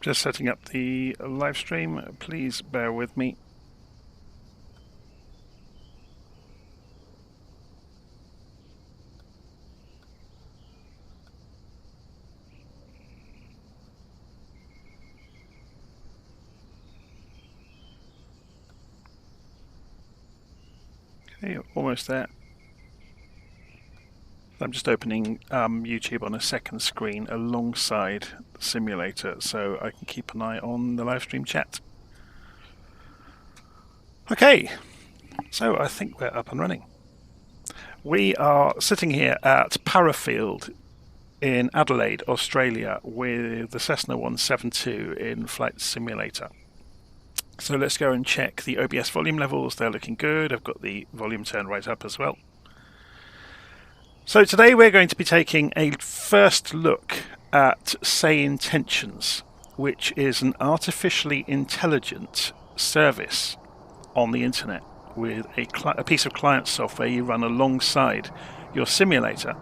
Just setting up the live stream. Please bear with me. Okay, almost there. I'm just opening YouTube on a second screen alongside the simulator so I can keep an eye on the live stream chat. Okay, so I think we're up and running. We are sitting here at Parafield in Adelaide, Australia, with the Cessna 172 in Flight Simulator. So let's go and check the OBS volume levels. They're looking good. I've got the volume turned right up as well. So today we're going to be taking a first look at SayIntentions, which is an artificially intelligent service on the internet with a piece of client software you run alongside your simulator,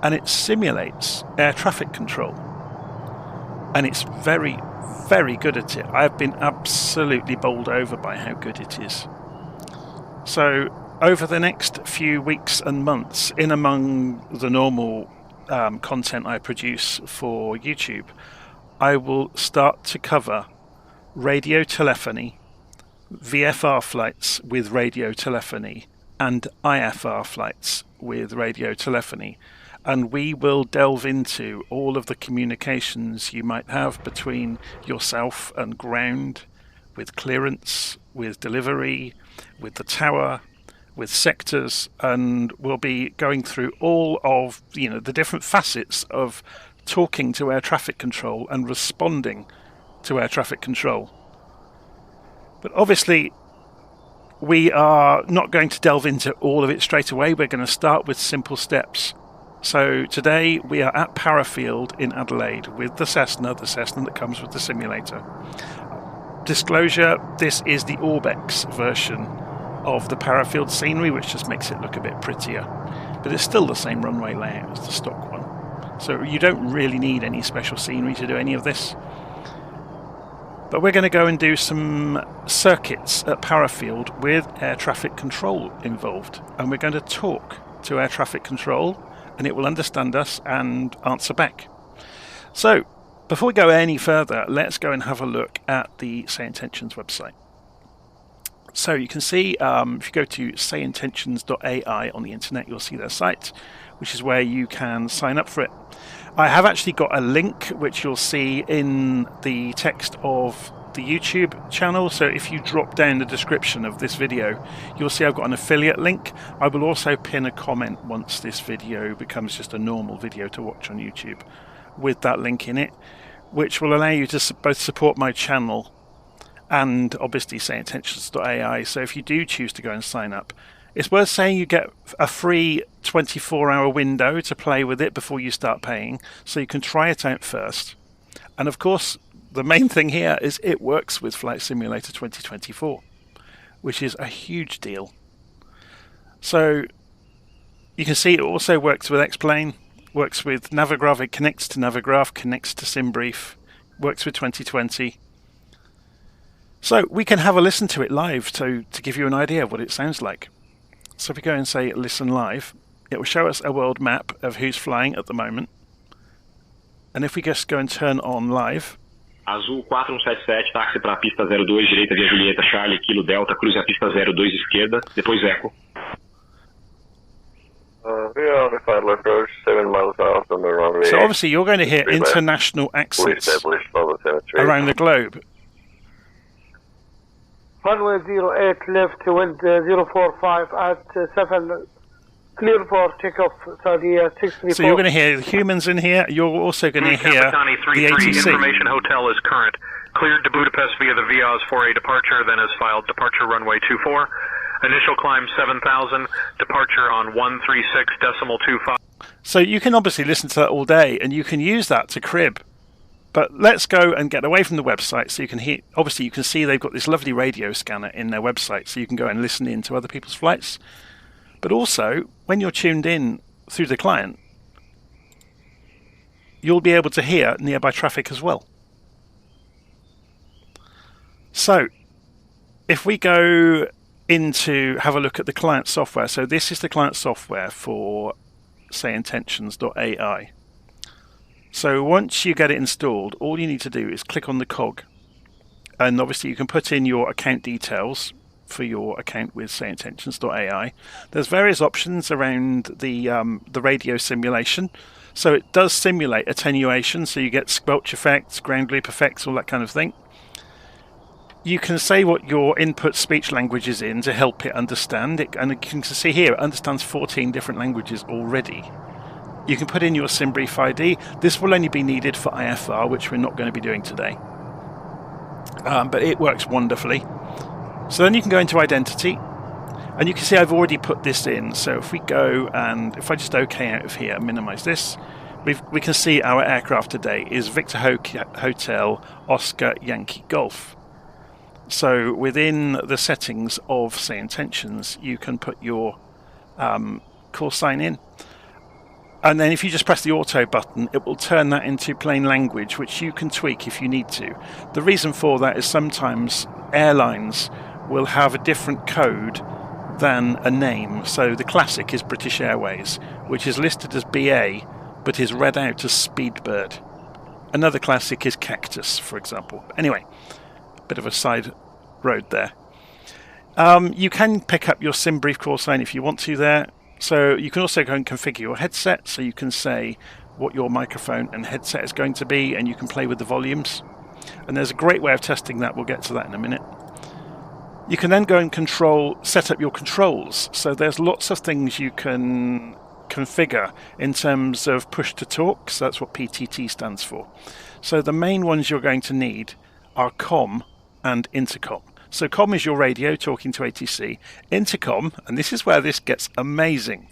and it simulates air traffic control, and it's very, very good at it. I've been absolutely bowled over by how good it is. So over the next few weeks and months, in among the normal content I produce for YouTube, I will start to cover radio telephony, VFR flights with radio telephony, and IFR flights with radio telephony. And we will delve into all of the communications you might have between yourself and ground, with clearance, with delivery, with the tower, with sectors, and we'll be going through all of the different facets of talking to air traffic control and responding to air traffic control. But obviously we are not going to delve into all of it straight away. We're going to start with simple steps. So today we are at Parafield in Adelaide with the Cessna that comes with the simulator. Disclosure, this is the Orbex version of the Parafield scenery, which just makes it look a bit prettier. But it's still the same runway layout as the stock one. So you don't really need any special scenery to do any of this. But we're going to go and do some circuits at Parafield with air traffic control involved. And we're going to talk to air traffic control, and it will understand us and answer back. So before we go any further, let's go and have a look at the SayIntentions website. So you can see if you go to SayIntentions.AI on the internet, you'll see their site, which is where you can sign up for it. I have actually got a link which you'll see in the text of the YouTube channel. So if you drop down the description of this video, you'll see I've got an affiliate link. I will also pin a comment once this video becomes just a normal video to watch on YouTube with that link in it, which will allow you to both support my channel and obviously SayIntentions.AI. So if you do choose to go and sign up, it's worth saying you get a free 24-hour window to play with it before you start paying, so you can try it out first. And of course, the main thing here is it works with Flight Simulator 2024, which is a huge deal. So you can see it also works with X-Plane, works with Navigraph, it connects to Navigraph, connects to SimBrief, works with 2020. So we can have a listen to it live to give you an idea of what it sounds like. So if we go and say listen live, it will show us a world map of who's flying at the moment. And if we just go and turn on live. Azul 4177, táxi para a pista 02, direita via Julieta, Charlie, Kilo Delta, cruze a pista 02, esquerda, depois eco. We are on the final approach, 7 miles out on the runway. So obviously you're going to hear international accents around the globe. Runway 08 left, wind 045 at 7, clear for takeoff, Saudi 634. So you're going to hear the humans in here, you're also going to hear the ATC. Information hotel is current. Cleared to Budapest via the VIAS for a departure, then is filed departure runway 24. Initial climb 7,000, departure on 136.25. So you can obviously listen to that all day, and you can use that to crib. But let's go and get away from the website so you can hear. Obviously, you can see they've got this lovely radio scanner in their website, so you can go and listen in to other people's flights. But also, when you're tuned in through the client, you'll be able to hear nearby traffic as well. So if we go into have a look at the client software, so this is the client software for SayIntentions.AI. So once you get it installed, all you need to do is click on the cog, and obviously you can put in your account details for your account with SayIntentions.AI. There's various options around the radio simulation. So it does simulate attenuation, so you get squelch effects, ground loop effects, all that kind of thing. You can say what your input speech language is in to help it understand it, and you can see here it understands 14 different languages already. You can put in your SimBrief ID. This will only be needed for IFR, which we're not going to be doing today. But it works wonderfully. So then you can go into identity, and you can see I've already put this in. So if we go and if I just OK out of here, minimize this, we can see our aircraft today is Victor Hotel Oscar Yankee Golf. So within the settings of SayIntentions, you can put your call sign in. And then if you just press the auto button, it will turn that into plain language, which you can tweak if you need to. The reason for that is sometimes airlines will have a different code than a name. So the classic is British Airways, which is listed as BA, but is read out as Speedbird. Another classic is Cactus, for example. Anyway, bit of a side road there. You can pick up your SimBrief call sign if you want to there. So you can also go and configure your headset, so you can say what your microphone and headset is going to be, and you can play with the volumes. And there's a great way of testing that. We'll get to that in a minute. You can then go and set up your controls. So there's lots of things you can configure in terms of push to talk. So that's what PTT stands for. So the main ones you're going to need are COM and intercom. So COM is your radio talking to ATC. Intercom, and this is where this gets amazing,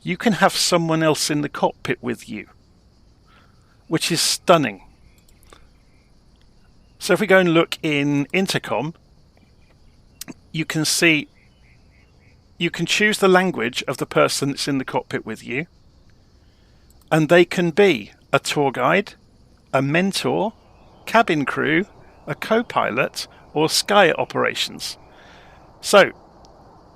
you can have someone else in the cockpit with you, which is stunning. So if we go and look in intercom, you can see you can choose the language of the person that's in the cockpit with you, and they can be a tour guide, a mentor, cabin crew, a co-pilot, or sky operations. So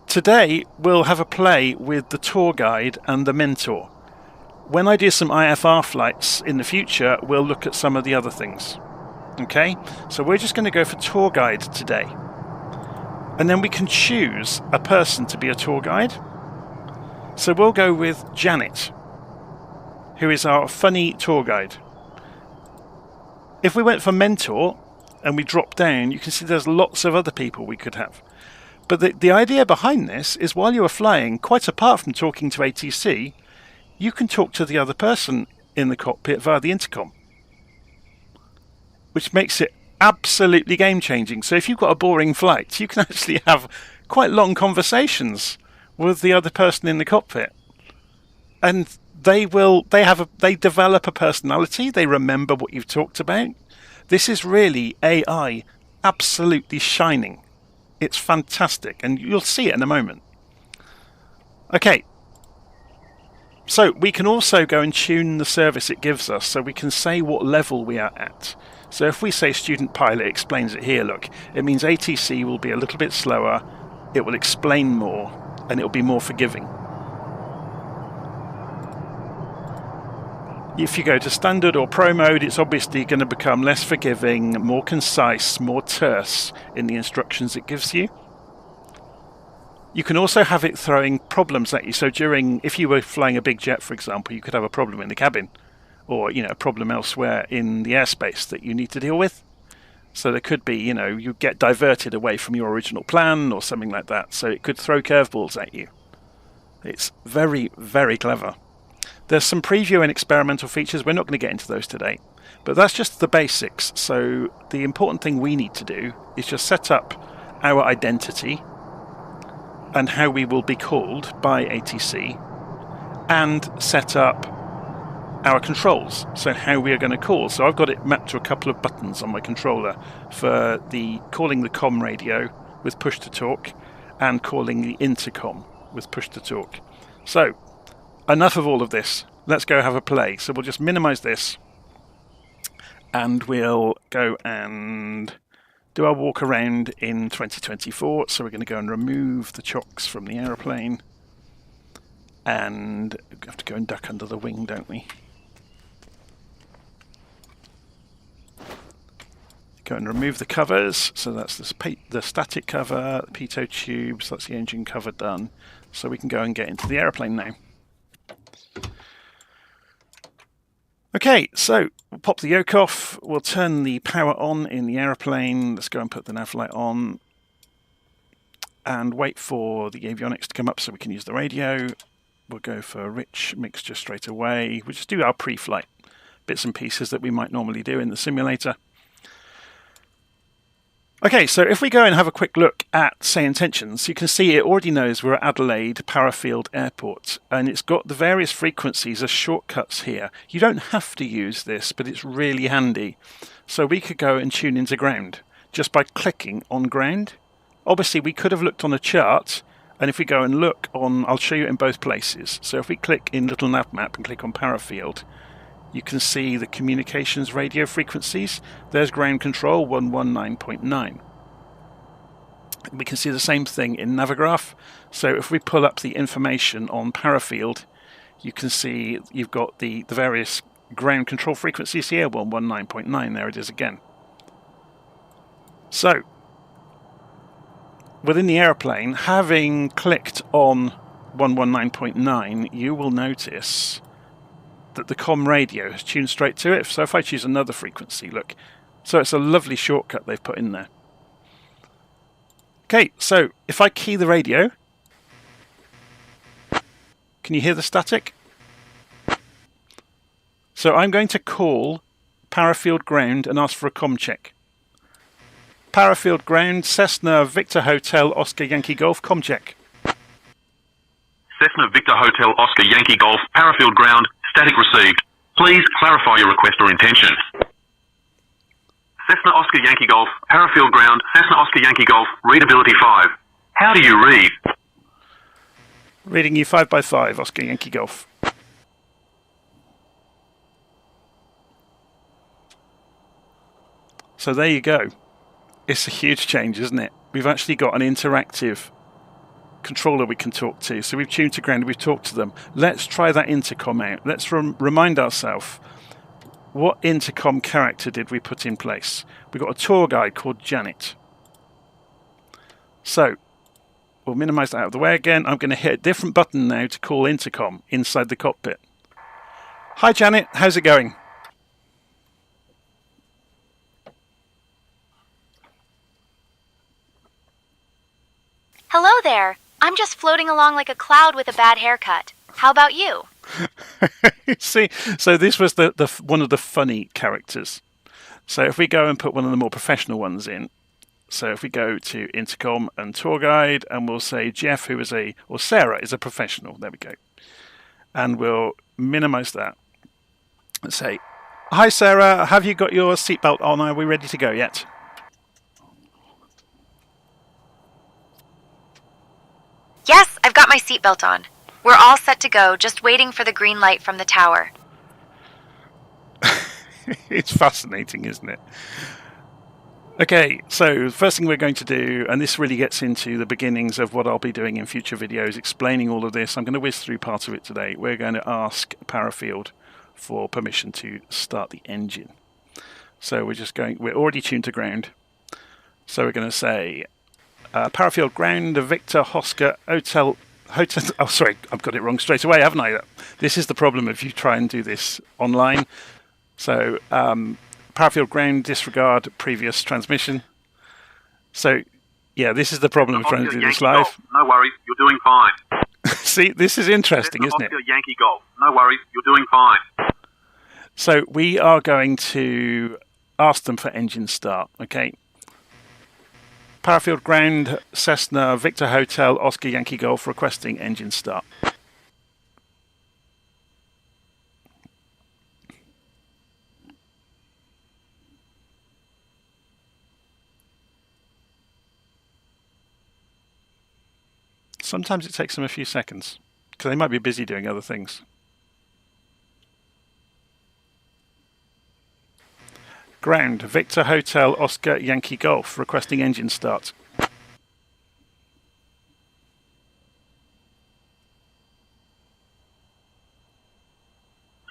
today we'll have a play with the tour guide and the mentor. When I do some IFR flights in the future, we'll look at some of the other things. Okay, so we're just going to go for tour guide today, and then we can choose a person to be a tour guide. So we'll go with Janet, who is our funny tour guide. If we went for mentor and we drop down, you can see there's lots of other people we could have. But the idea behind this is while you are flying, quite apart from talking to ATC, you can talk to the other person in the cockpit via the intercom, which makes it absolutely game-changing. So if you've got a boring flight, you can actually have quite long conversations with the other person in the cockpit. And they develop a personality, they remember what you've talked about. This is really AI absolutely shining. It's fantastic, and you'll see it in a moment. Okay, so we can also go and tune the service it gives us, so we can say what level we are at. So if we say student pilot, it explains it here, look. It means ATC will be a little bit slower, it will explain more, and it will be more forgiving. If you go to standard or pro mode, it's obviously going to become less forgiving, more concise, more terse in the instructions it gives you. You can also have it throwing problems at you. So if you were flying a big jet, for example, you could have a problem in the cabin, or a problem elsewhere in the airspace that you need to deal with. So there could be, you get diverted away from your original plan or something like that. So it could throw curveballs at you. It's very, very clever. There's some preview and experimental features. We're not going to get into those today, but that's just the basics. So the important thing we need to do is just set up our identity and how we will be called by ATC, and set up our controls, so how we are going to call. So I've got it mapped to a couple of buttons on my controller for calling the COM radio with push to talk and calling the intercom with push to talk. So enough of all of this. Let's go have a play. So we'll just minimize this, and we'll go and do our walk around in 2024. So we're going to go and remove the chocks from the aeroplane. And we have to go and duck under the wing, don't we? Go and remove the covers. So that's the static cover, the pitot tubes, that's the engine cover done. So we can go and get into the aeroplane now. Okay, so we'll pop the yoke off. We'll turn the power on in the aeroplane. Let's go and put the nav light on. And wait for the avionics to come up so we can use the radio. We'll go for a rich mixture straight away. We'll just do our pre-flight bits and pieces that we might normally do in the simulator. Okay, so if we go and have a quick look at Say Intentions, you can see it already knows we're at Adelaide Parafield Airport, and it's got the various frequencies as shortcuts here. You don't have to use this, but it's really handy. So we could go and tune into ground just by clicking on ground. Obviously, we could have looked on a chart, and if we go and look on, I'll show you in both places. So if we click in Little Nav Map and click on Parafield, you can see the communications radio frequencies. There's ground control 119.9. We can see the same thing in Navigraph. So if we pull up the information on Parafield, you can see you've got the various ground control frequencies here, 119.9, there it is again. So within the aeroplane, having clicked on 119.9, you will notice that the comm radio has tuned straight to it. So if I choose another frequency, look, so it's a lovely shortcut they've put in there. Okay, so if I key the radio, can you hear the static? So I'm going to call Parafield ground and ask for a comm check. Parafield ground, Cessna Victor Hotel Oscar Yankee Golf, comm check. Cessna Victor Hotel Oscar Yankee Golf, Parafield ground, static received. Please clarify your request or intention. Cessna Oscar Yankee Golf, Parafield ground, Cessna Oscar Yankee Golf, readability 5. How do you read? Reading you 5x5, Oscar Yankee Golf. So there you go. It's a huge change, isn't it? We've actually got an interactive controller we can talk to. So we've tuned to ground, we've talked to them. Let's try that intercom out. Let's remind ourselves, what intercom character did we put in place? We've got a tour guide called Janet. So we'll minimize that out of the way again. I'm going to hit a different button now to call intercom inside the cockpit. Hi Janet, how's it going? Hello there. I'm just floating along like a cloud with a bad haircut. How about you? See, so this was the one of the funny characters. So if we go and put one of the more professional ones in, so if we go to intercom and tour guide, and we'll say Jeff, or Sarah is a professional. There we go. And we'll minimize that. Let's say, hi Sarah, have you got your seatbelt on? Are we ready to go yet? Yes, I've got my seatbelt on. We're all set to go, just waiting for the green light from the tower. It's fascinating, isn't it? Okay, so the first thing we're going to do, and this really gets into the beginnings of what I'll be doing in future videos, explaining all of this. I'm going to whiz through part of it today. We're going to ask Parafield for permission to start the engine. So we're already tuned to ground. So we're going to say, Parafield ground, Victor Oscar Hotel, oh sorry, I've got it wrong straight away, haven't I? This is the problem if you try and do this online. So, Parafield ground, disregard previous transmission. So, yeah, this is the problem of trying to do this live. Golf. No worries, you're doing fine. See, this is interesting, isn't it? Oscar Yankee Golf. No worries, you're doing fine. So, we are going to ask them for engine start, okay? Parafield ground, Cessna Victor Hotel Oscar Yankee Golf, requesting engine start. Sometimes it takes them a few seconds because they might be busy doing other things. Ground, Victor Hotel Oscar Yankee Golf, requesting engine start.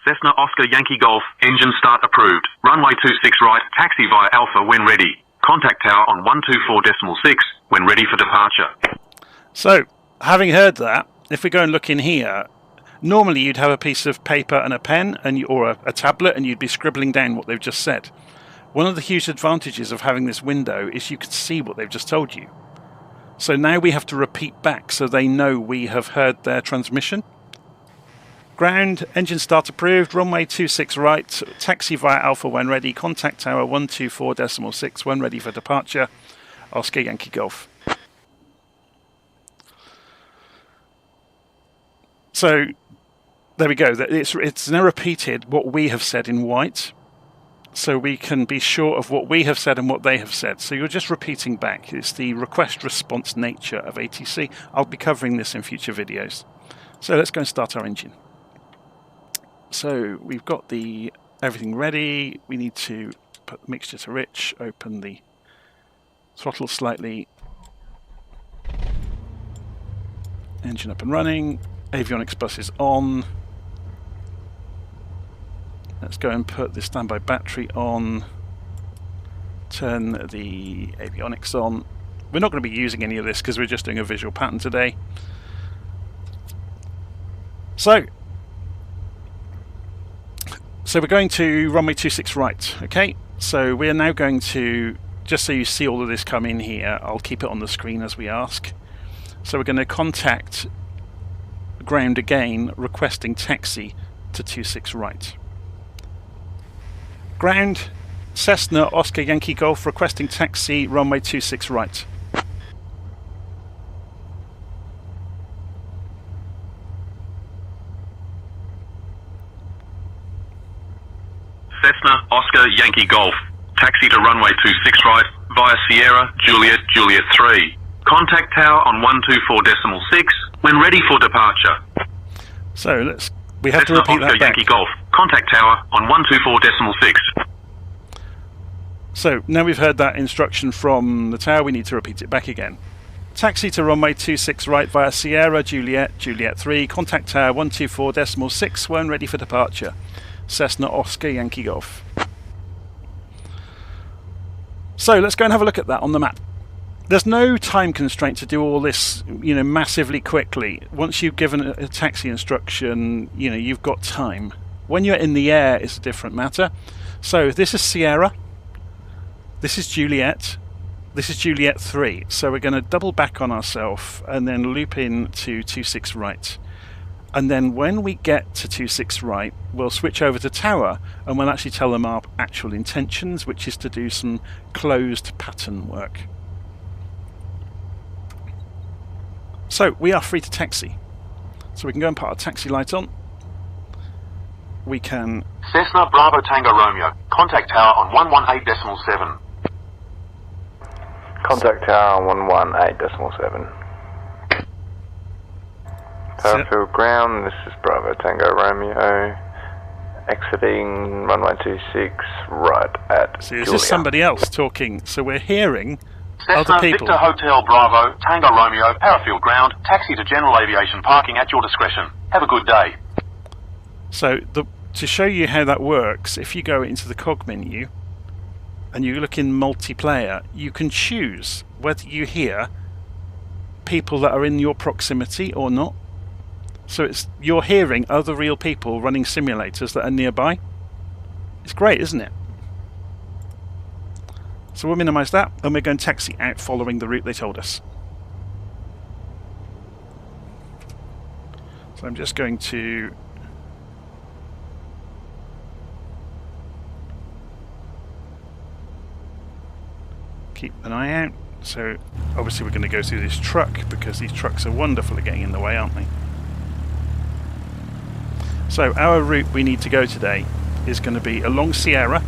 Cessna Oscar Yankee Golf, engine start approved. Runway 26 right, taxi via Alpha when ready. Contact tower on 124.6 when ready for departure. So, having heard that, if we go and look in here, normally you'd have a piece of paper and a pen or a tablet and you'd be scribbling down what they've just said. One of the huge advantages of having this window is you can see what they've just told you. So now we have to repeat back so they know we have heard their transmission. Ground, engine start approved, runway 26 right, taxi via Alpha when ready, contact tower 124.6 when ready for departure, Oscar Yankee Golf. So there we go, it's now repeated what we have said in white, so we can be sure of what we have said and what they have said. So you're just repeating back. It's the request response nature of ATC. I'll be covering this in future videos. So let's go and start our engine. So we've got everything ready. We need to put the mixture to rich, open the throttle slightly. Engine up and running. Avionics bus is on. Let's go and put the standby battery on. Turn the avionics on. We're not going to be using any of this because we're just doing a visual pattern today. So we're going to runway 26 right, okay? So we are now going to, just so you see all of this come in here, I'll keep it on the screen as we ask. So we're going to contact ground again, requesting taxi to 26 right. Ground, Cessna Oscar Yankee Golf, requesting taxi, runway 26 right. Cessna Oscar Yankee Golf, taxi to runway 26 right via Sierra Juliet Juliet 3. Contact tower on 124.6 when ready for departure. So we have Cessna to repeat Oscar that back. Yankee Golf, contact tower on 124.6. So now we've heard that instruction from the tower, we need to repeat it back again. Taxi to runway 26 right via Sierra Juliet Juliet 3. Contact tower 124.6 when ready for departure. Cessna Oscar Yankee Golf. So let's go and have a look at that on the map. There's no time constraint to do all this, massively quickly. Once you've given a taxi instruction, you've got time. When you're in the air, it's a different matter. So this is Sierra. This is Juliet. This is Juliet 3. So we're going to double back on ourselves and then loop in to 26 right. And then when we get to 26 right, we'll switch over to tower and we'll actually tell them our actual intentions, which is to do some closed pattern work. So we are free to taxi. So we can go and put our taxi light on. We can... Cessna Bravo Tango Romeo, contact tower on 118.7. Contact tower on 118.7. Parafield ground, this is Bravo Tango Romeo, exiting runway 26 right at See, this Julia. is somebody else talking, so we're hearing other Cessna people. Victor Hotel Bravo Tango Romeo, Parafield ground, taxi to general aviation parking at your discretion. Have a good day. So to show you how that works, if you go into the cog menu and you look in multiplayer, you can choose whether you hear people that are in your proximity or not. So you're hearing other real people running simulators that are nearby. It's great, isn't it? So we'll minimize that and we're going to taxi out following the route they told us. So I'm just going to keep an eye out. So obviously we're going to go through this truck because these trucks are wonderful at getting in the way, aren't they? So our route we need to go today is going to be along Sierra.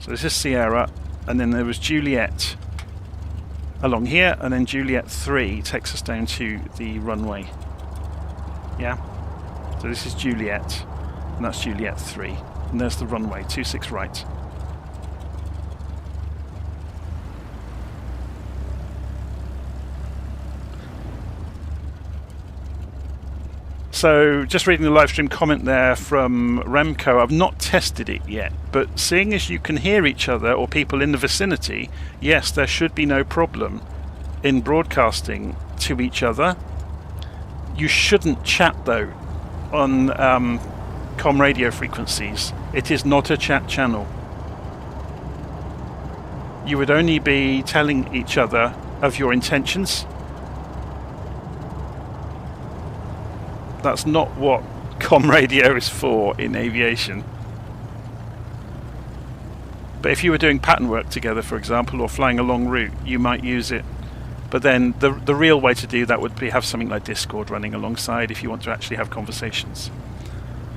So this is Sierra, and then there was Juliet along here, and then Juliet 3 takes us down to the runway Yeah? So this is Juliet, and that's Juliet 3. And there's the runway, 26 right. So, just reading the live stream comment there from Remco, I've not tested it yet, but seeing as you can hear each other or people in the vicinity, yes, there should be no problem in broadcasting to each other. You shouldn't chat though on com radio frequencies. It is not a chat channel. You would only be telling each other of your intentions. That's not what com radio is for in aviation. But if you were doing pattern work together, for example, or flying a long route, you might use it. But then the real way to do that would be have something like Discord running alongside if you want to actually have conversations.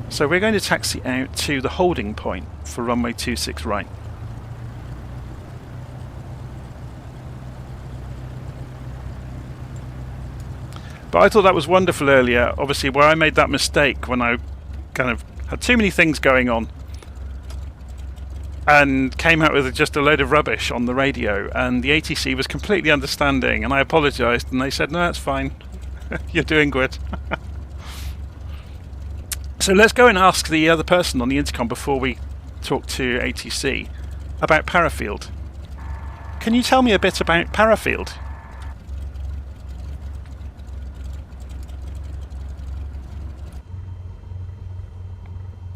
So we're going to taxi out to the holding point for runway 26 right. But I thought that was wonderful earlier, obviously, where I made that mistake when I kind of had too many things going on and came out with just a load of rubbish on the radio, and the ATC was completely understanding, and I apologised, and they said, no, that's fine, you're doing good. So let's go and ask the other person on the intercom before we talk to ATC about Parafield. Can you tell me a bit about Parafield?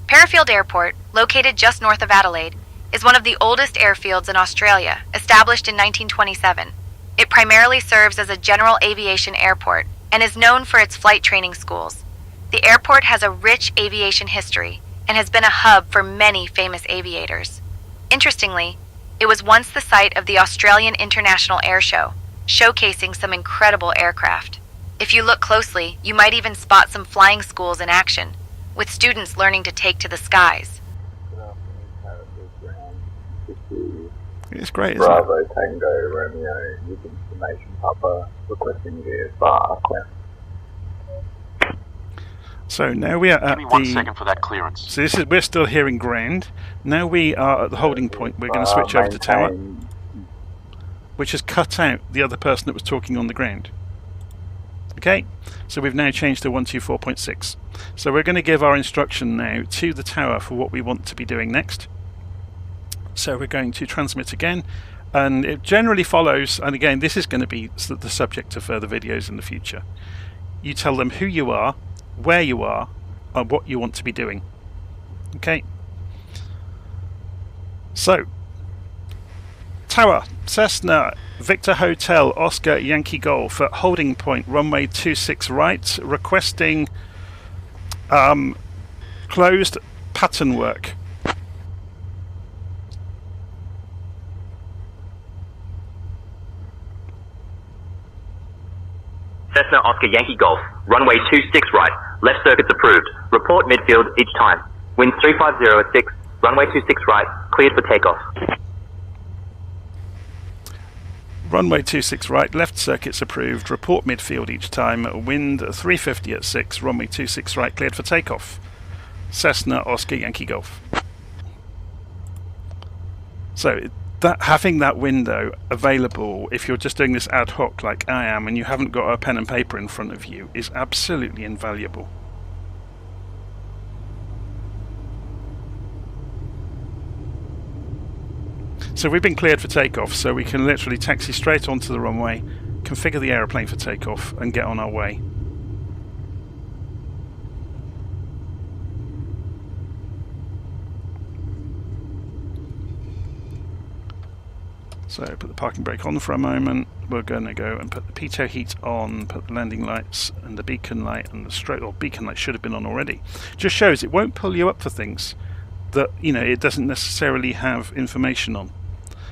Parafield Airport, located just north of Adelaide, is one of the oldest airfields in Australia, established in 1927. It primarily serves as a general aviation airport and is known for its flight training schools. The airport has a rich aviation history and has been a hub for many famous aviators. Interestingly, it was once the site of the Australian International Air Show, showcasing some incredible aircraft. If you look closely, you might even spot some flying schools in action, with students learning to take to the skies. It's great, isn't Bravo, it? Tango, Romeo, with information, Papa, requesting the bar, clear. So now we are at Give me 1 second for that clearance. So this is, we're still hearing ground. Now we are at the holding point. We're going to switch over to tower, which has cut out the other person that was talking on the ground. Okay, so we've now changed to 124.6. So we're going to give our instruction now to the tower for what we want to be doing next. So we're going to transmit again, and it generally follows, and again this is going to be the subject of further videos in the future. You tell them who you are, where you are, and what you want to be doing. Okay. So, tower, Cessna, Victor Hotel, Oscar Yankee Golf at holding point, runway 26 right, requesting closed pattern work. Cessna Oscar Yankee Golf, runway 26 right, left circuits approved. Report midfield each time. Wind 350 at 6, runway 26 right, cleared for takeoff. Runway 26 right, left circuits approved. Report midfield each time. Wind 350 at 6, runway 26 right, cleared for takeoff. Cessna Oscar Yankee Golf. So that having that window available, if you're just doing this ad hoc like I am and you haven't got a pen and paper in front of you, is absolutely invaluable. So we've been cleared for takeoff, so we can literally taxi straight onto the runway, configure the aeroplane for takeoff and get on our way. So put the parking brake on for a moment. We're going to go and put the pitot heat on, put the landing lights and the beacon light, and the stroke, or beacon light should have been on already. Just shows it won't pull you up for things that, you know, it doesn't necessarily have information on.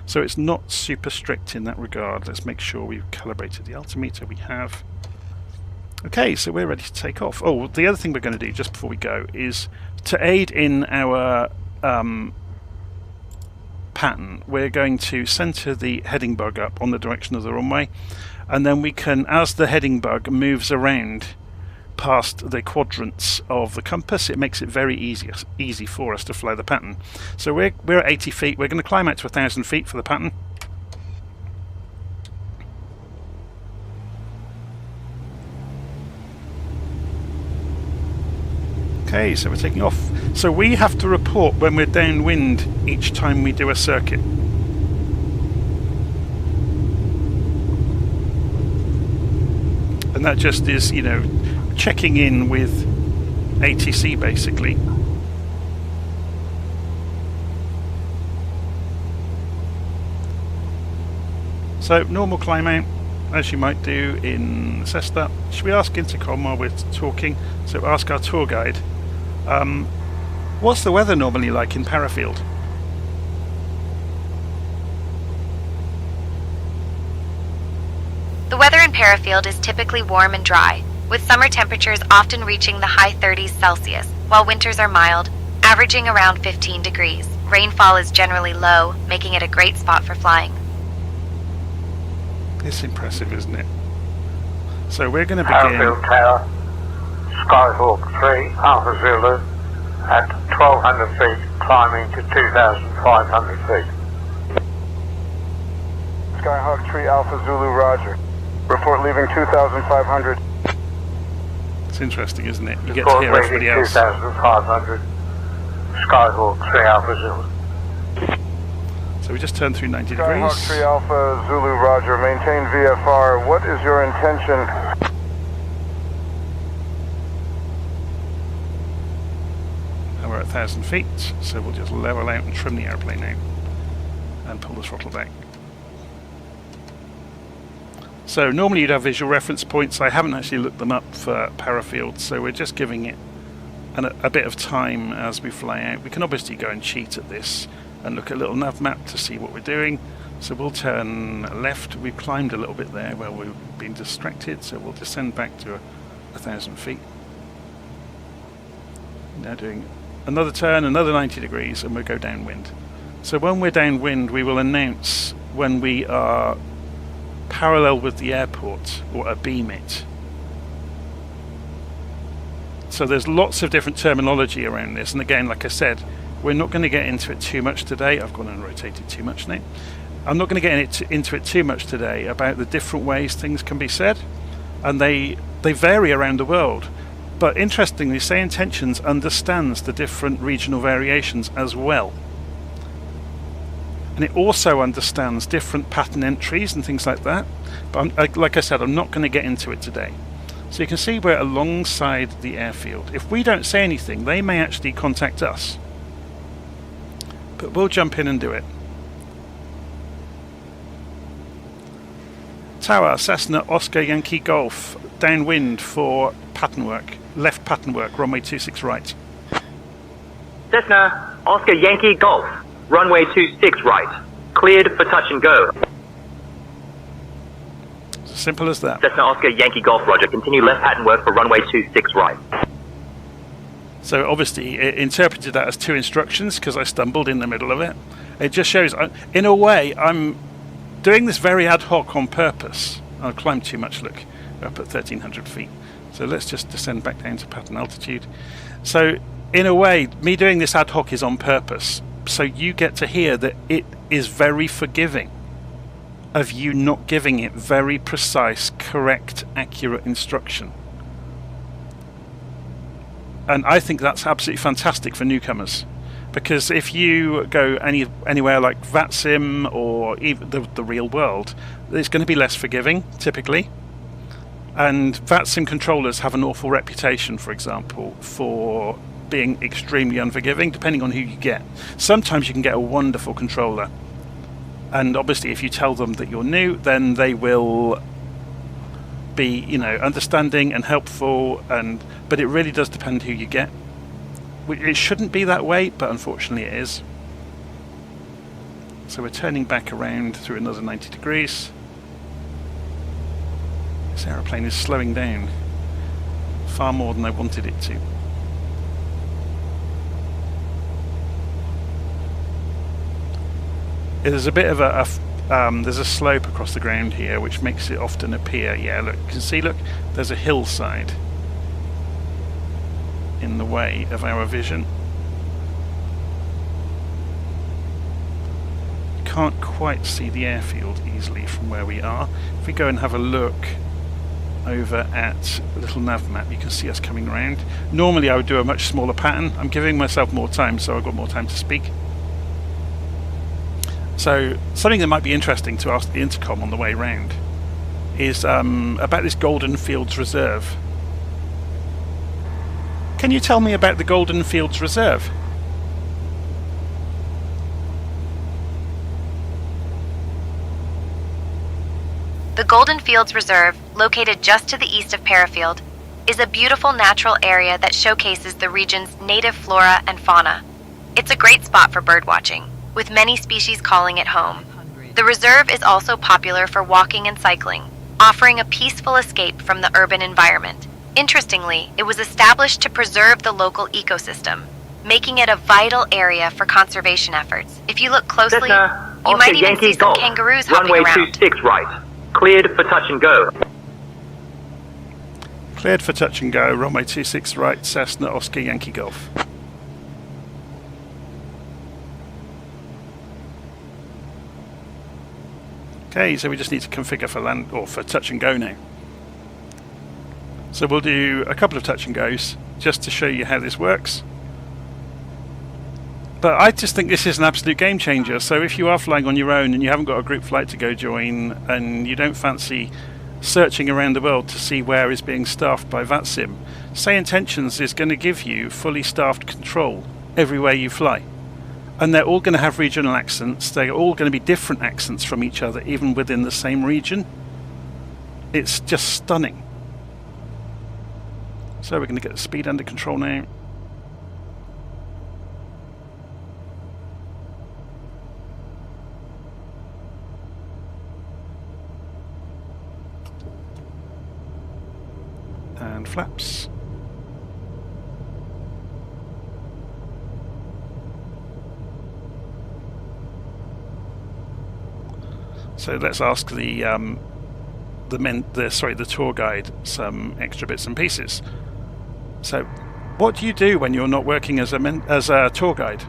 So it's not super strict in that regard. Let's make sure we've calibrated the altimeter. We have. Okay, so we're ready to take off. Oh, the other thing we're going to do just before we go is to aid in our pattern, we're going to center the heading bug up on the direction of the runway, and then we can, as the heading bug moves around, past the quadrants of the compass, it makes it very easy for us to fly the pattern. So we're at 80 feet. We're going to climb out to 1,000 feet for the pattern. Okay, so we're taking off. So we have to report when we're downwind each time we do a circuit. And that just is, you know, checking in with ATC basically. So normal climb out, as you might do in Cessna. Should we ask intercom while we're talking? So ask our tour guide. What's the weather normally like in Parafield? The weather in Parafield is typically warm and dry, with summer temperatures often reaching the high 30s Celsius, while winters are mild, averaging around 15 degrees. Rainfall is generally low, making it a great spot for flying. It's impressive, isn't it? So we're going to begin. Parafield Tower, Skyhawk 3, Alpha Zulu, at 1,200 feet, climbing to 2,500 feet. Skyhawk 3, Alpha Zulu, roger. Report leaving 2,500. It's interesting, isn't it? You get to hear everybody else. 2,500, Skyhawk 3, Alpha Zulu. So we just turned through 90 Skyhawk degrees. 3 Alpha Zulu, roger. Maintain VFR. What is your intention? And we're at 1,000 feet, so we'll just level out and trim the airplane out and pull the throttle back. So normally you'd have visual reference points. I haven't actually looked them up for Parafield, so we're just giving it a bit of time as we fly out. We can obviously go and cheat at this and look at a little nav map to see what we're doing. So we'll turn left. We've climbed a little bit there where we've been distracted, so we'll descend back to 1,000 feet. Now doing another turn, another 90 degrees, and we'll go downwind. So when we're downwind, we will announce when we are parallel with the airport or abeam it. So there's lots of different terminology around this, and again, like I said, we're not going to get into it too much today. I've gone and rotated too much now. I'm not going to get into it too much today about the different ways things can be said, and they vary around the world. But interestingly, SayIntentions understands the different regional variations as well. And it also understands different pattern entries and things like that. But like I said, I'm not going to get into it today. So you can see we're alongside the airfield. If we don't say anything, they may actually contact us. But we'll jump in and do it. Tower, Cessna, Oscar, Yankee, Golf. Downwind for pattern work. Left pattern work, runway 26 right. Cessna, Oscar, Yankee, Golf. Runway 26 right. Cleared for touch and go. It's as simple as that. Cessna, Oscar, Yankee, Golf, roger. Continue left pattern work for runway 26 right. So obviously it interpreted that as two instructions because I stumbled in the middle of it. It just shows, in a way, I'm doing this very ad hoc on purpose. I'll climb too much, look. We're up at 1,300 feet. So let's just descend back down to pattern altitude. So in a way, me doing this ad hoc is on purpose. So you get to hear that it is very forgiving of you not giving it very precise, correct, accurate instruction. And I think that's absolutely fantastic for newcomers, because if you go anywhere like VATSIM or even the real world, it's going to be less forgiving typically. And VATSIM controllers have an awful reputation, for example, for being extremely unforgiving, depending on who you get. Sometimes you can get a wonderful controller, and obviously if you tell them that you're new, then they will be, you know, understanding and helpful, but it really does depend who you get. It shouldn't be that way, but unfortunately it is. So we're turning back around through another 90 degrees. This aeroplane is slowing down far more than I wanted it to. There's a bit of there's a slope across the ground here which makes it often appear, yeah, look, you can see, look, there's a hillside. in the way of our vision. Can't quite see the airfield easily from where we are. If we go and have a look over at the little nav map, you can see us coming around. Normally I would do a much smaller pattern. I'm giving myself more time, so I've got more time to speak. So something that might be interesting to ask the intercom on the way round is about this Golden Fields Reserve. Can you tell me about the Golden Fields Reserve? The Golden Fields Reserve, located just to the east of Parafield, is a beautiful natural area that showcases the region's native flora and fauna. It's a great spot for birdwatching, with many species calling it home. The reserve is also popular for walking and cycling, offering a peaceful escape from the urban environment. Interestingly, it was established to preserve the local ecosystem, making it a vital area for conservation efforts. If you look closely, Cessna, you might even Yankee see some Golf, kangaroos hopping runway around. 26 right. Cleared for touch and go. Cleared for touch and go, runway 26 right, Cessna, Oscar, Yankee Golf. Okay, so we just need to configure for land or for touch and go now. So we'll do a couple of touch and goes just to show you how this works. But I just think this is an absolute game changer. So if you are flying on your own and you haven't got a group flight to go join and you don't fancy searching around the world to see where is being staffed by VATSIM, SayIntentions is going to give you fully staffed control everywhere you fly. And they're all going to have regional accents. They're all going to be different accents from each other, even within the same region. It's just stunning. So we're going to get the speed under control now. And flaps. So let's ask the tour guide some extra bits and pieces. So, what do you do when you're not working as a tour guide?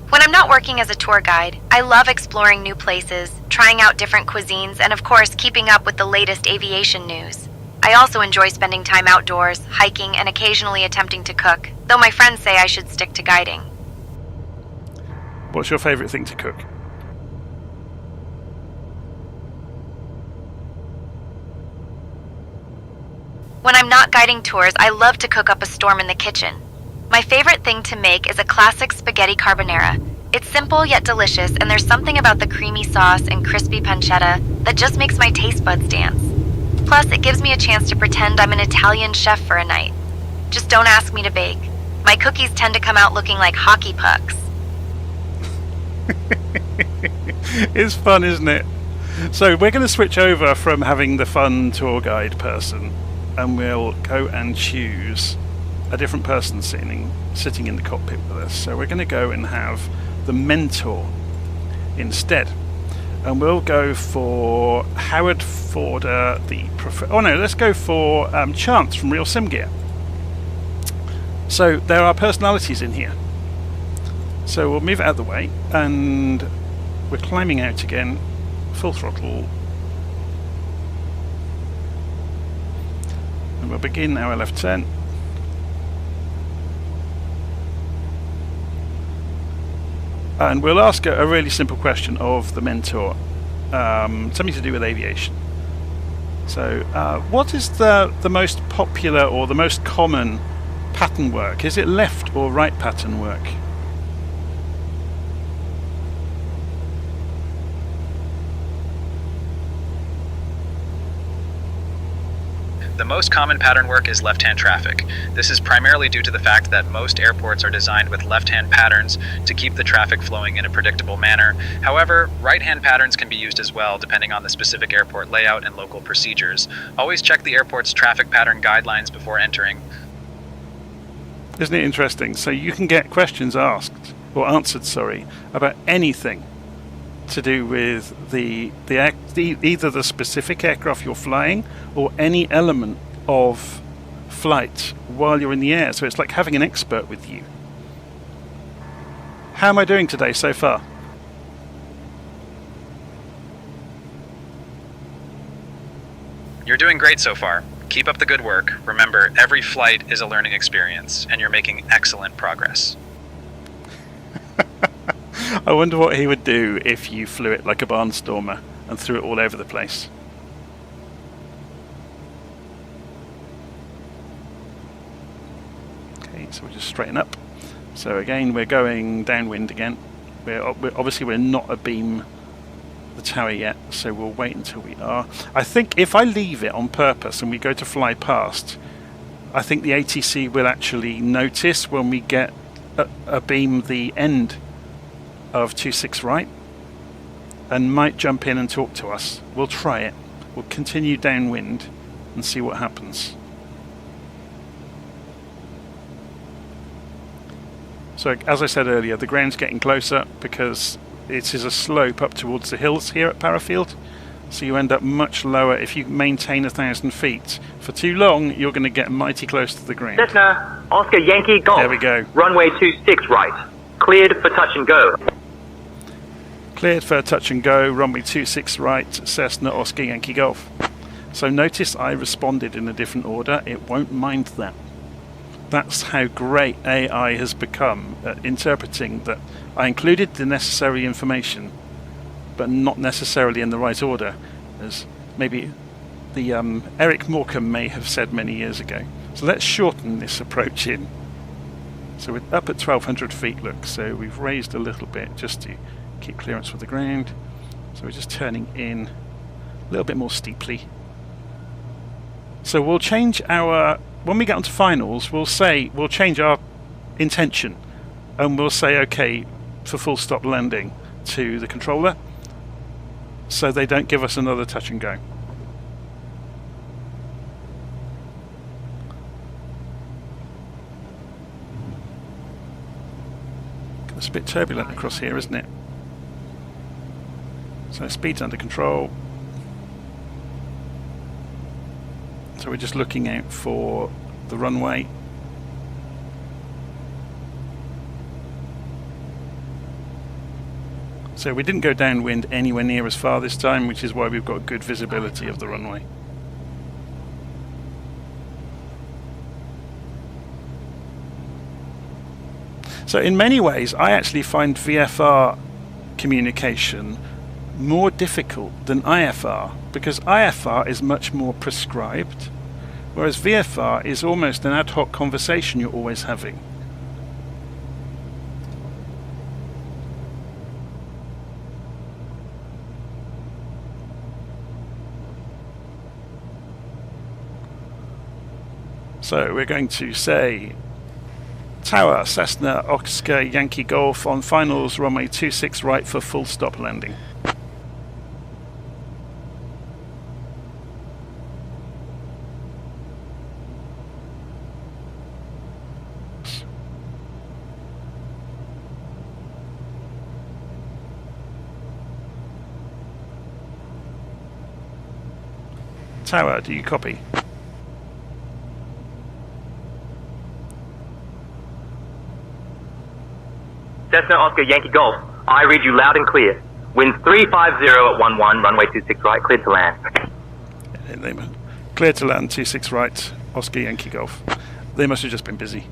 When I'm not working as a tour guide, I love exploring new places, trying out different cuisines, and of course, keeping up with the latest aviation news. I also enjoy spending time outdoors, hiking, and occasionally attempting to cook, though my friends say I should stick to guiding. What's your favourite thing to cook? When I'm not guiding tours, I love to cook up a storm in the kitchen. My favorite thing to make is a classic spaghetti carbonara. It's simple yet delicious, and there's something about the creamy sauce and crispy pancetta that just makes my taste buds dance. Plus, it gives me a chance to pretend I'm an Italian chef for a night. Just don't ask me to bake. My cookies tend to come out looking like hockey pucks. It's fun, isn't it? So we're going to switch over from having the fun tour guide person, and we'll go and choose a different person sitting in the cockpit with us. So we're going to go and have the mentor instead. And we'll go for Howard Forder, let's go for Chance from Real Sim Gear. So there are personalities in here. So we'll move it out of the way, and we're climbing out again, full throttle. And we'll begin our left turn. And we'll ask a really simple question of the mentor, something to do with aviation. So, what is the most popular or the most common pattern work? Is it left or right pattern work? The most common pattern work is left-hand traffic. This is primarily due to the fact that most airports are designed with left-hand patterns to keep the traffic flowing in a predictable manner. However, right-hand patterns can be used as well depending on the specific airport layout and local procedures. Always check the airport's traffic pattern guidelines before entering. Isn't it interesting? So you can get questions asked, or answered, about anything to do with either the specific aircraft you're flying or any element of flight while you're in the air. So it's like having an expert with you. How am I doing today so far? You're doing great so far. Keep up the good work. Remember, every flight is a learning experience, and you're making excellent progress. I wonder what he would do if you flew it like a barnstormer and threw it all over the place. Okay, so we'll just straighten up. So again, we're going downwind again. Obviously we're not abeam the tower yet, so we'll wait until we are. I think if I leave it on purpose and we go to fly past, I think the ATC will actually notice when we get abeam the end of 26 right and might jump in and talk to us. We'll try it. We'll continue downwind and see what happens. So as I said earlier, the ground's getting closer because it is a slope up towards the hills here at Parafield, so you end up much lower. If you maintain 1,000 feet for too long, you're going to get mighty close to the ground. Cessna, Oscar Yankee Golf. There we go. Runway 26 right. Cleared for touch and go. Cleared for touch and go, runway 26 right, Cessna Oscar Yankee Golf. So notice I responded in a different order. It won't mind that. That's how great AI has become at interpreting that I included the necessary information, but not necessarily in the right order, as maybe the Eric Morecambe may have said many years ago. So let's shorten this approach in. So we're up at 1,200 feet, look, so we've raised a little bit just to keep clearance with the ground. So we're just turning in a little bit more steeply. So we'll change our, when we get onto finals, we'll change our intention and we'll say okay for full stop landing to the controller so they don't give us another touch and go. It's a bit turbulent across here, isn't it? So speed's under control. So we're just looking out for the runway. So we didn't go downwind anywhere near as far this time, which is why we've got good visibility of the runway. So in many ways, I actually find VFR communication more difficult than IFR, because IFR is much more prescribed, whereas VFR is almost an ad hoc conversation you're always having. So we're going to say Tower, Cessna, Oscar, Yankee Golf on finals, runway 26 right for full stop landing. Tower, do you copy? Cessna Oscar Yankee Golf. I read you loud and clear. Wind 350 at 11, runway 26 right, cleared to land. Clear to land, 26 right, Oscar Yankee Golf. They must have just been busy.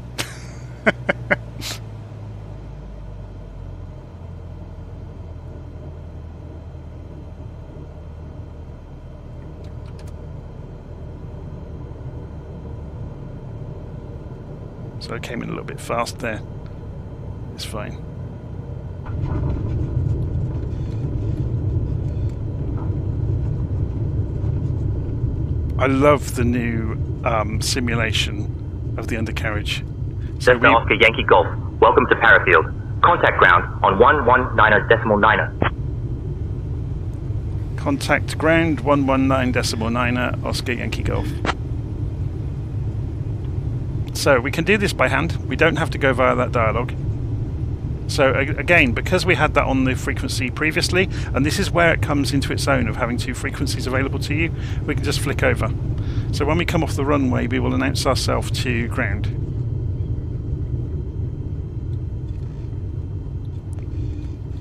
So I came in a little bit fast there. It's fine. I love the new simulation of the undercarriage. So Cessna Oscar Yankee Golf. Welcome to Parafield. Contact ground on 119.9. Contact ground 119.9 Oscar Yankee Golf. So we can do this by hand. We don't have to go via that dialogue. So again, because we had that on the frequency previously, and this is where it comes into its own of having two frequencies available to you, we can just flick over. So when we come off the runway, we will announce ourselves to ground.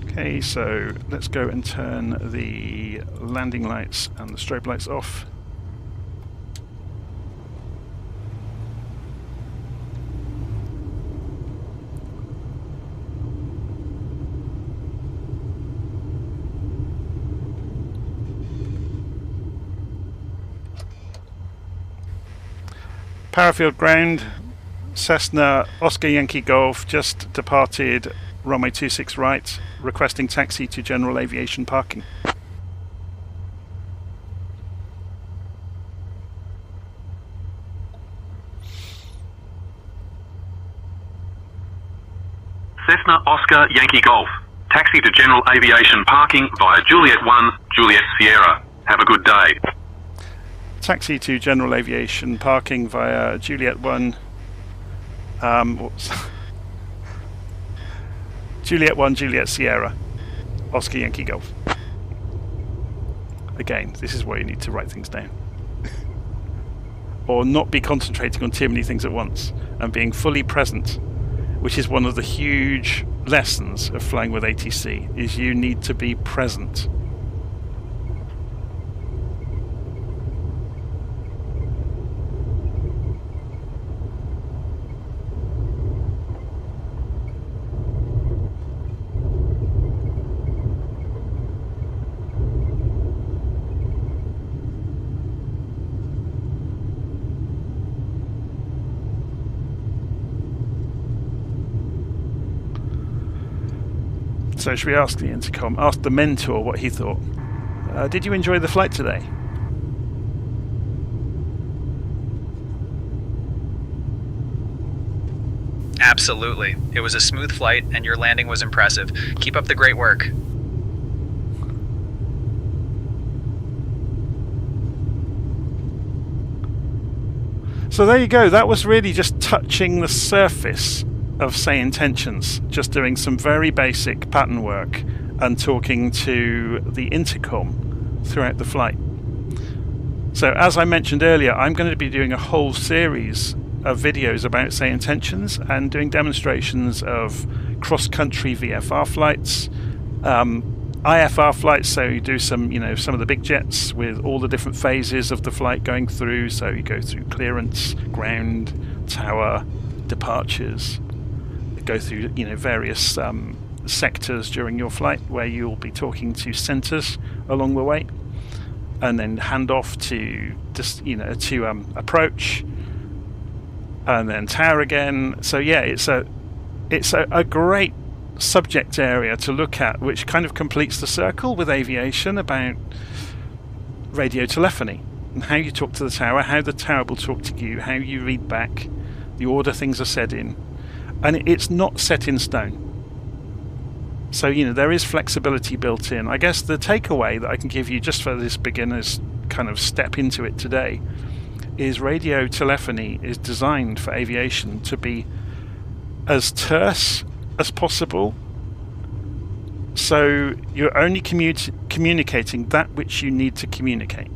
Okay, so let's go and turn the landing lights and the strobe lights off. Parafield ground, Cessna Oscar Yankee Golf just departed runway 26 right, requesting taxi to general aviation parking. Cessna Oscar Yankee Golf. Taxi to general aviation parking via Juliet 1, Juliet Sierra. Have a good day. Taxi to general aviation parking via Juliet 1. Juliet 1, Juliet Sierra, Oscar Yankee Golf. Again, this is where you need to write things down. Or not be concentrating on too many things at once and being fully present, which is one of the huge lessons of flying with ATC, is you need to be present. So should we ask the intercom, ask the mentor what he thought? Did you enjoy the flight today? Absolutely. It was a smooth flight and your landing was impressive. Keep up the great work. So there you go, that was really just touching the surface of SayIntentions, just doing some very basic pattern work and talking to the intercom throughout the flight. So as I mentioned earlier, I'm going to be doing a whole series of videos about SayIntentions and doing demonstrations of cross-country VFR flights, IFR flights, so you do some of the big jets with all the different phases of the flight going through. So you go through clearance, ground, tower, departures, go through various sectors during your flight where you'll be talking to centers along the way, and then hand off to approach, and then tower again. So yeah, it's a great subject area to look at, which kind of completes the circle with aviation about radio telephony and how you talk to the tower, how the tower will talk to you, how you read back, the order things are said in. And it's not set in stone. So, there is flexibility built in. I guess the takeaway that I can give you just for this beginner's kind of step into it today is radio telephony is designed for aviation to be as terse as possible. So you're only communicating that which you need to communicate.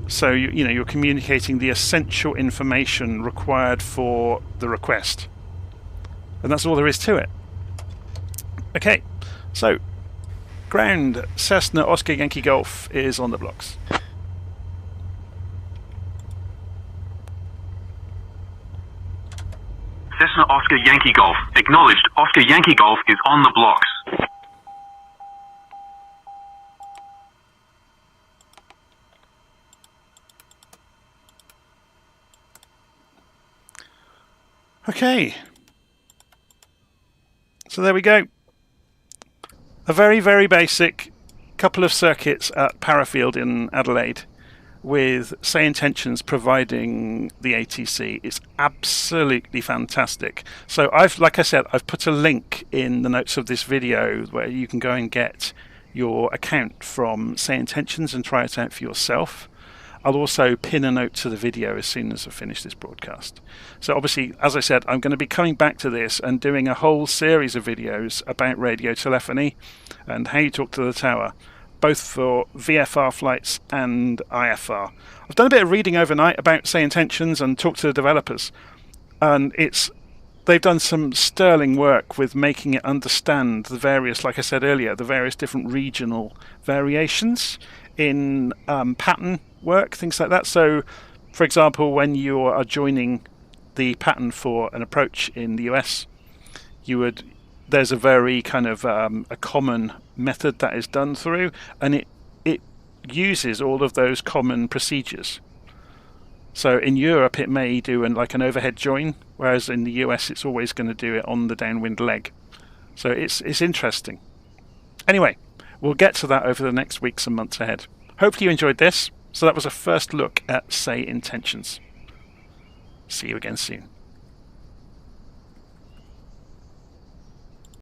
So you're communicating the essential information required for the request, and that's all there is to it. Okay, so ground Cessna Oscar Yankee Golf is on the blocks. Cessna Oscar Yankee Golf. Acknowledged. Oscar Yankee Golf is on the blocks. Okay, so there we go. A very, very basic couple of circuits at Parafield in Adelaide with SayIntentions providing the ATC. It's absolutely fantastic. So like I said, I've put a link in the notes of this video where you can go and get your account from SayIntentions and try it out for yourself. I'll also pin a note to the video as soon as I finish this broadcast. So obviously, as I said, I'm going to be coming back to this and doing a whole series of videos about radio telephony and how you talk to the tower, both for VFR flights and IFR. I've done a bit of reading overnight about SayIntentions and talked to the developers, and they've done some sterling work with making it understand the various, like I said earlier, the various different regional variations in pattern work, things like that. So, for example, when you are joining the pattern for an approach in the US, there's a very kind of a common method that is done through, and it uses all of those common procedures. So in Europe it may do an overhead join, whereas in the US it's always going to do it on the downwind leg. So it's interesting. Anyway, we'll get to that over the next weeks and months ahead. Hopefully you enjoyed this. So that was a first look at SayIntentions. See you again soon.